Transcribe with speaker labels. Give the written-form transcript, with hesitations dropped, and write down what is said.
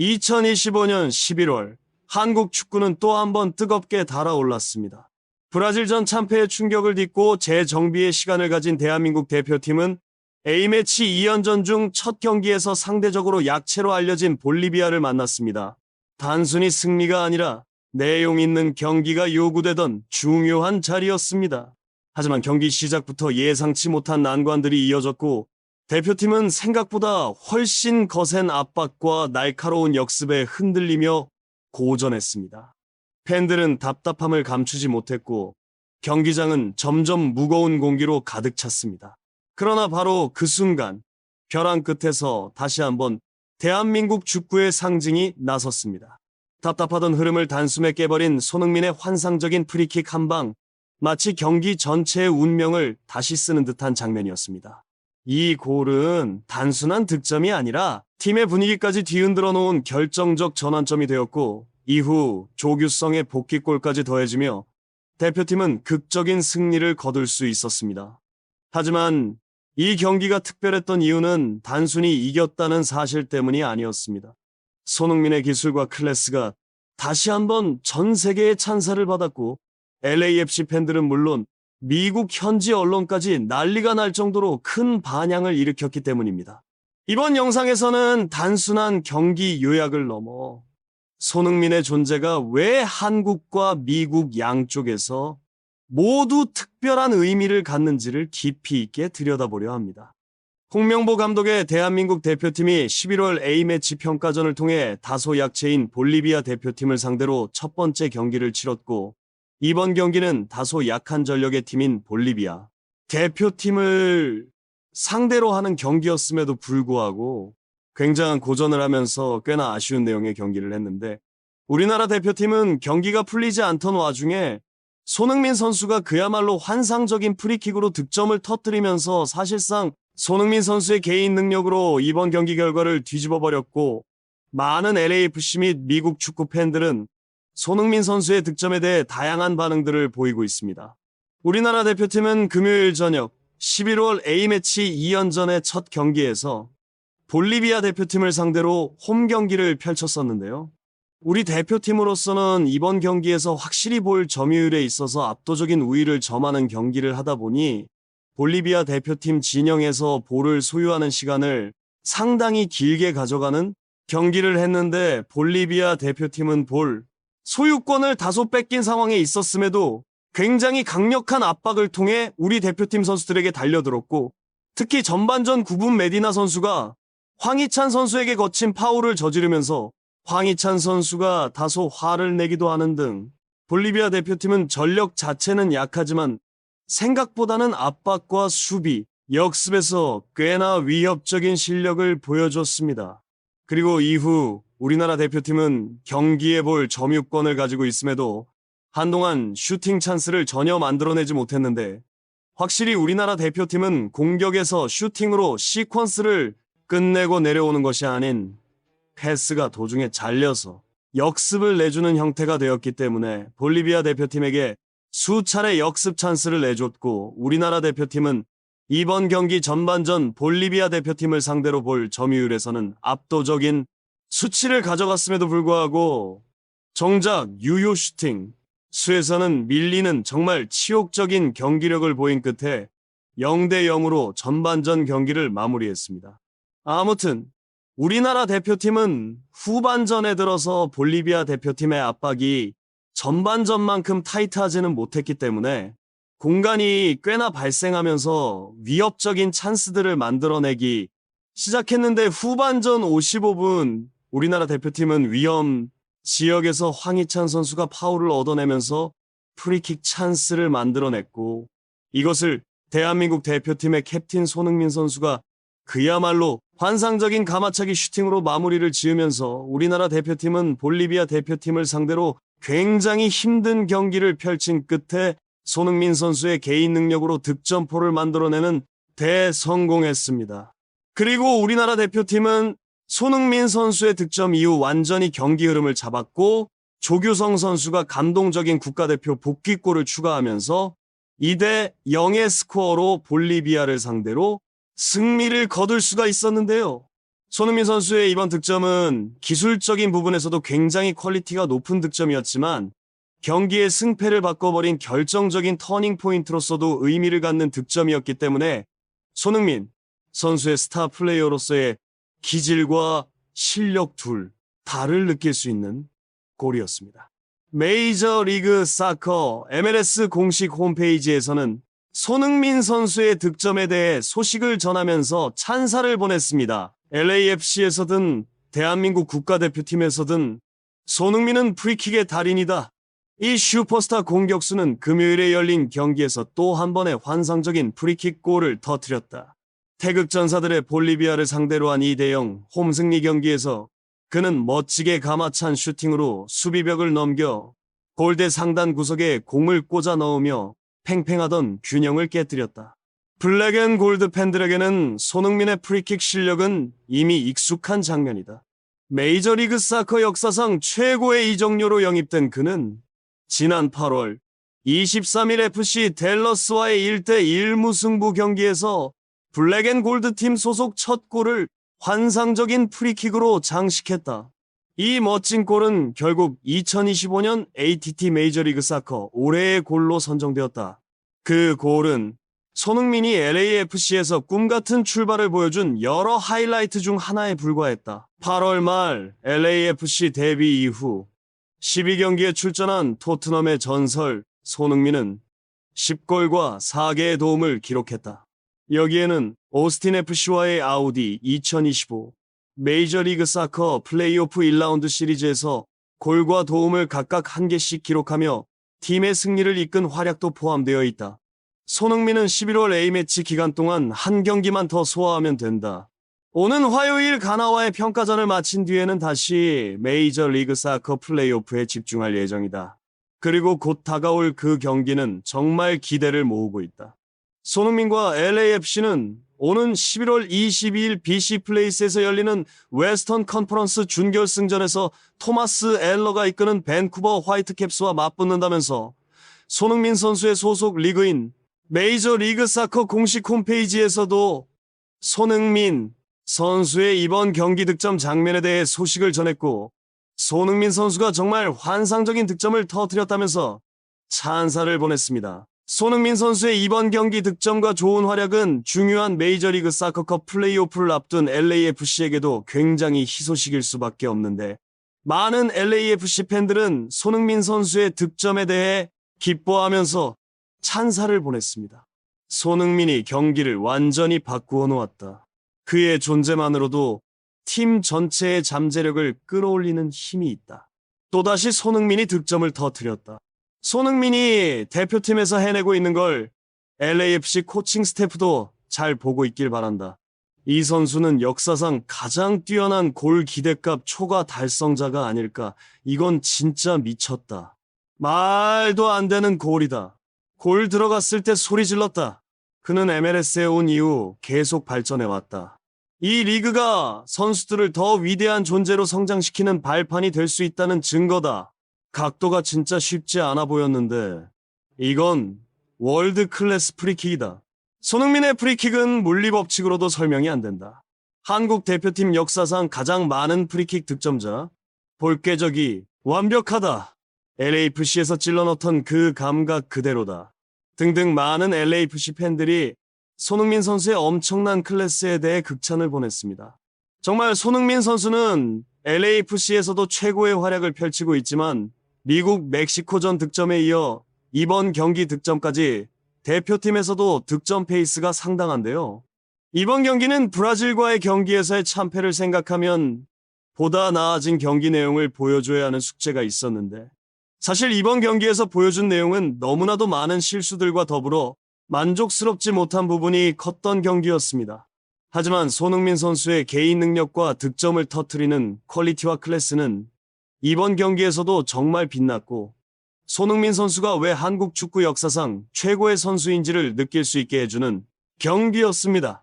Speaker 1: 2025년 11월 한국 축구는 또 한 번 뜨겁게 달아올랐습니다. 브라질전 참패의 충격을 딛고 재정비의 시간을 가진 대한민국 대표팀은 A매치 2연전 중 첫 경기에서 상대적으로 약체로 알려진 볼리비아를 만났습니다. 단순히 승리가 아니라 내용 있는 경기가 요구되던 중요한 자리였습니다. 하지만 경기 시작부터 예상치 못한 난관들이 이어졌고 대표팀은 생각보다 훨씬 거센 압박과 날카로운 역습에 흔들리며 고전했습니다. 팬들은 답답함을 감추지 못했고 경기장은 점점 무거운 공기로 가득 찼습니다. 그러나 바로 그 순간 벼랑 끝에서 다시 한번 대한민국 축구의 상징이 나섰습니다. 답답하던 흐름을 단숨에 깨버린 손흥민의 환상적인 프리킥 한 방, 마치 경기 전체의 운명을 다시 쓰는 듯한 장면이었습니다. 이 골은 단순한 득점이 아니라 팀의 분위기까지 뒤흔들어 놓은 결정적 전환점이 되었고 이후 조규성의 복귀골까지 더해지며 대표팀은 극적인 승리를 거둘 수 있었습니다. 하지만 이 경기가 특별했던 이유는 단순히 이겼다는 사실 때문이 아니었습니다. 손흥민의 기술과 클래스가 다시 한번 전 세계의 찬사를 받았고 LAFC 팬들은 물론 미국 현지 언론까지 난리가 날 정도로 큰 반향을 일으켰기 때문입니다. 이번 영상에서는 단순한 경기 요약을 넘어 손흥민의 존재가 왜 한국과 미국 양쪽에서 모두 특별한 의미를 갖는지를 깊이 있게 들여다보려 합니다. 홍명보 감독의 대한민국 대표팀이 11월 A매치 평가전을 통해 다소 약체인 볼리비아 대표팀을 상대로 첫 번째 경기를 치렀고 이번 경기는 다소 약한 전력의 팀인 볼리비아 대표팀을 상대로 하는 경기였음에도 불구하고 굉장한 고전을 하면서 꽤나 아쉬운 내용의 경기를 했는데 우리나라 대표팀은 경기가 풀리지 않던 와중에 손흥민 선수가 그야말로 환상적인 프리킥으로 득점을 터뜨리면서 사실상 손흥민 선수의 개인 능력으로 이번 경기 결과를 뒤집어버렸고 많은 LAFC 및 미국 축구 팬들은 손흥민 선수의 득점에 대해 다양한 반응들을 보이고 있습니다. 우리나라 대표팀은 금요일 저녁 11월 A매치 2연전의 첫 경기에서 볼리비아 대표팀을 상대로 홈 경기를 펼쳤었는데요. 우리 대표팀으로서는 이번 경기에서 확실히 볼 점유율에 있어서 압도적인 우위를 점하는 경기를 하다 보니 볼리비아 대표팀 진영에서 볼을 소유하는 시간을 상당히 길게 가져가는 경기를 했는데 볼리비아 대표팀은 볼 소유권을 다소 뺏긴 상황에 있었음에도 굉장히 강력한 압박을 통해 우리 대표팀 선수들에게 달려들었고 특히 전반전 9분 메디나 선수가 황희찬 선수에게 거친 파울을 저지르면서 황희찬 선수가 다소 화를 내기도 하는 등 볼리비아 대표팀은 전력 자체는 약하지만 생각보다는 압박과 수비, 역습에서 꽤나 위협적인 실력을 보여줬습니다. 그리고 이후 우리나라 대표팀은 경기에 볼 점유권을 가지고 있음에도 한동안 슈팅 찬스를 전혀 만들어내지 못했는데 확실히 우리나라 대표팀은 공격에서 슈팅으로 시퀀스를 끝내고 내려오는 것이 아닌 패스가 도중에 잘려서 역습을 내주는 형태가 되었기 때문에 볼리비아 대표팀에게 수차례 역습 찬스를 내줬고 우리나라 대표팀은 이번 경기 전반전 볼리비아 대표팀을 상대로 볼 점유율에서는 압도적인 수치를 가져갔음에도 불구하고 정작 유효 슈팅 수에서는 밀리는 정말 치욕적인 경기력을 보인 끝에 0대 0으로 전반전 경기를 마무리했습니다. 아무튼 우리나라 대표팀은 후반전에 들어서 볼리비아 대표팀의 압박이 전반전만큼 타이트하지는 못했기 때문에 공간이 꽤나 발생하면서 위협적인 찬스들을 만들어내기 시작했는데 후반전 55분 우리나라 대표팀은 위험 지역에서 황희찬 선수가 파울을 얻어내면서 프리킥 찬스를 만들어냈고 이것을 대한민국 대표팀의 캡틴 손흥민 선수가 그야말로 환상적인 가마차기 슈팅으로 마무리를 지으면서 우리나라 대표팀은 볼리비아 대표팀을 상대로 굉장히 힘든 경기를 펼친 끝에 손흥민 선수의 개인 능력으로 득점포를 만들어내는 대성공했습니다. 그리고 우리나라 대표팀은 손흥민 선수의 득점 이후 완전히 경기 흐름을 잡았고 조규성 선수가 감동적인 국가대표 복귀골을 추가하면서 2대 0의 스코어로 볼리비아를 상대로 승리를 거둘 수가 있었는데요. 손흥민 선수의 이번 득점은 기술적인 부분에서도 굉장히 퀄리티가 높은 득점이었지만 경기의 승패를 바꿔버린 결정적인 터닝 포인트로서도 의미를 갖는 득점이었기 때문에 손흥민 선수의 스타 플레이어로서의 기질과 실력 둘 다를 느낄 수 있는 골이었습니다. 메이저리그 사커 MLS 공식 홈페이지에서는 손흥민 선수의 득점에 대해 소식을 전하면서 찬사를 보냈습니다. LAFC에서든 대한민국 국가대표팀에서든 손흥민은 프리킥의 달인이다. 이 슈퍼스타 공격수는 금요일에 열린 경기에서 또 한 번의 환상적인 프리킥 골을 터뜨렸다. 태극전사들의 볼리비아를 상대로 한 2대0 홈승리 경기에서 그는 멋지게 가마찬 슈팅으로 수비벽을 넘겨 골대 상단 구석에 공을 꽂아 넣으며 팽팽하던 균형을 깨뜨렸다. 블랙앤골드 팬들에게는 손흥민의 프리킥 실력은 이미 익숙한 장면이다. 메이저리그 사커 역사상 최고의 이적료로 영입된 그는 지난 8월 23일 FC 댈러스와의 1대1 무승부 경기에서 블랙앤골드 팀 소속 첫 골을 환상적인 프리킥으로 장식했다. 이 멋진 골은 결국 2025년 ATT 메이저리그 사커 올해의 골로 선정되었다. 그 골은 손흥민이 LAFC에서 꿈같은 출발을 보여준 여러 하이라이트 중 하나에 불과했다. 8월 말 LAFC 데뷔 이후 12경기에 출전한 토트넘의 전설 손흥민은 10골과 4개의 도움을 기록했다. 여기에는 오스틴 FC와의 아우디 2025 메이저리그 사커 플레이오프 1라운드 시리즈에서 골과 도움을 각각 1개씩 기록하며 팀의 승리를 이끈 활약도 포함되어 있다. 손흥민은 11월 A매치 기간 동안 한 경기만 더 소화하면 된다. 오는 화요일 가나와의 평가전을 마친 뒤에는 다시 메이저리그 사커 플레이오프에 집중할 예정이다. 그리고 곧 다가올 그 경기는 정말 기대를 모으고 있다. 손흥민과 LAFC는 오는 11월 22일 BC 플레이스에서 열리는 웨스턴 컨퍼런스 준결승전에서 토마스 엘러가 이끄는 밴쿠버 화이트캡스와 맞붙는다면서 손흥민 선수의 소속 리그인 메이저리그 사커 공식 홈페이지에서도 손흥민 선수의 이번 경기 득점 장면에 대해 소식을 전했고 손흥민 선수가 정말 환상적인 득점을 터뜨렸다면서 찬사를 보냈습니다. 손흥민 선수의 이번 경기 득점과 좋은 활약은 중요한 메이저리그 사커컵 플레이오프를 앞둔 LAFC에게도 굉장히 희소식일 수밖에 없는데 많은 LAFC 팬들은 손흥민 선수의 득점에 대해 기뻐하면서 찬사를 보냈습니다. 손흥민이 경기를 완전히 바꾸어 놓았다. 그의 존재만으로도 팀 전체의 잠재력을 끌어올리는 힘이 있다. 또다시 손흥민이 득점을 터뜨렸다. 손흥민이 대표팀에서 해내고 있는 걸 LAFC 코칭 스태프도 잘 보고 있길 바란다. 이 선수는 역사상 가장 뛰어난 골 기대값 초과 달성자가 아닐까. 이건 진짜 미쳤다. 말도 안 되는 골이다. 골 들어갔을 때 소리 질렀다. 그는 MLS에 온 이후 계속 발전해왔다. 이 리그가 선수들을 더 위대한 존재로 성장시키는 발판이 될 수 있다는 증거다. 각도가 진짜 쉽지 않아 보였는데 이건 월드 클래스 프리킥이다. 손흥민의 프리킥은 물리법칙으로도 설명이 안 된다. 한국 대표팀 역사상 가장 많은 프리킥 득점자, 볼깨적이 완벽하다. LAFC에서 찔러넣던 그 감각 그대로다. 등등 많은 LAFC 팬들이 손흥민 선수의 엄청난 클래스에 대해 극찬을 보냈습니다. 정말 손흥민 선수는 LAFC에서도 최고의 활약을 펼치고 있지만 미국 멕시코전 득점에 이어 이번 경기 득점까지 대표팀에서도 득점 페이스가 상당한데요. 이번 경기는 브라질과의 경기에서의 참패를 생각하면 보다 나아진 경기 내용을 보여줘야 하는 숙제가 있었는데 사실 이번 경기에서 보여준 내용은 너무나도 많은 실수들과 더불어 만족스럽지 못한 부분이 컸던 경기였습니다. 하지만 손흥민 선수의 개인 능력과 득점을 터뜨리는 퀄리티와 클래스는 이번 경기에서도 정말 빛났고 손흥민 선수가 왜 한국 축구 역사상 최고의 선수인지를 느낄 수 있게 해주는 경기였습니다.